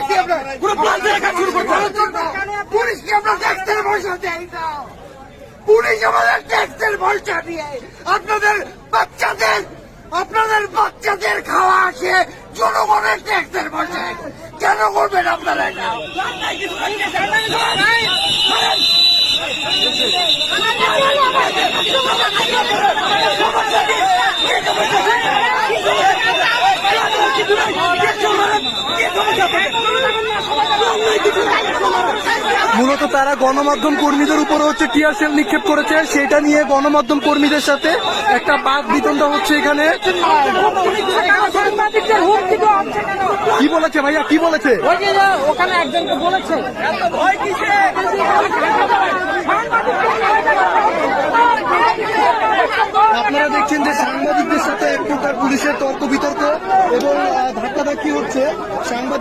দেখছি আমরা পুরো প্লান্টে কাজ শুরু করতে পুলিশ কি আমরা ট্যাক্সের পয়সা দেয় না পুলিশ আমাদের ট্যাক্সের পয়সা দিয়ে আপনাদের বাচ্চাদের খাওয়া আসে জনগণের ট্যাক্সের পয়সা কেন করবেন আপনারা এটা মূলত তারা গণমাধ্যম কর্মীদের উপরে হচ্ছে টিয়ার সেল নিক্ষেপ করেছে, সেটা নিয়ে গণমাধ্যম কর্মীদের সাথে একটা বাদ বিতণ্ডা হচ্ছে এখানে। কি বলেছে ভাইয়া, কি বলেছে? ওখানে একজনকে বলেছে আপনারা দেখছেন যে সাংবাদিকদের সাথে এক প্রকার পুলিশের তর্ক বিতর্ক এবং ধাক্কাধাক্কি হচ্ছে। সাংবাদিক